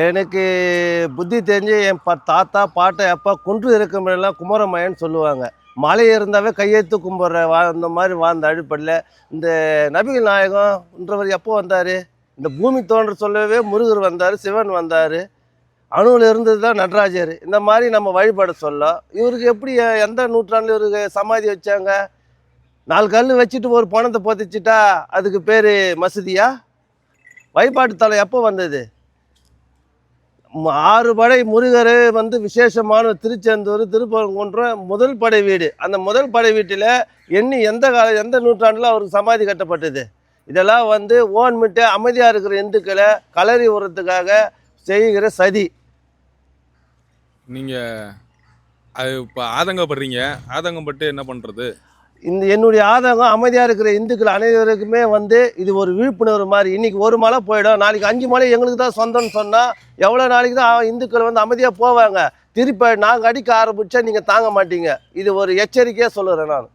எனக்கு புத்தி தெரிஞ்சு என் தாத்தா பாட்டை அப்பா குன்று இருக்கமெல்லாம் குமரமயன்னு சொல்லுவாங்க. மலை இருந்தாவே கையெழுத்து கும்பிட்ற இந்த மாதிரி வாழ்ந்த அடிப்படையில் இந்த நபிகள் நாயகம்ன்றவர் எப்போ வந்தார்? இந்த பூமி தோன்ற சொல்லவே முருகர் வந்தார், சிவன் வந்தார், அணுவில் இருந்தது தான் நடராஜர். இந்த மாதிரி நம்ம வழிபாட சொல்ல இவருக்கு எப்படி எந்த நூற்றாண்டில் இவருக்கு சமாதி வச்சாங்க? 4 கல் வச்சுட்டு ஒரு பணத்தை பொதிச்சிட்டா அதுக்கு பேர் மசூதியா? வழிபாட்டு தலம் எப்போ வந்தது? 6 படை முருகர் விசேஷமான திருச்செந்தூர் திருப்பரங்குன்றம் முதல் படை வீடு. அந்த முதல் படை வீட்டில் எந்த நூற்றாண்டில் அவருக்கு சமாதி கட்டப்பட்டது? இதெல்லாம் ஓன்மிட்டு அமைதியாக இருக்கிற இந்துக்களை கலரி உரத்துக்காக செய்கிற சதி. நீங்கள் அது இப்போ ஆதங்கப்படுறீங்க, ஆதங்கப்பட்டு என்ன பண்ணுறது? என்னுடைய ஆதங்கம் அமைதியாக இருக்கிற இந்துக்கள் அனைவருக்குமே இது ஒரு விழிப்புணர்வு மாதிரி. இன்றைக்கி ஒரு மலை போயிடும், நாளைக்கு 5 மலை எங்களுக்கு தான் சொந்தம்னு சொன்னால் எவ்வளோ நாளைக்கு தான் இந்துக்கள் அமைதியாக போவாங்க? திருப்பி நாங்கள் அடிக்க ஆரம்பித்தா நீங்கள் தாங்க மாட்டீங்க. இது ஒரு எச்சரிக்கையாக சொல்லுறேன் நான்.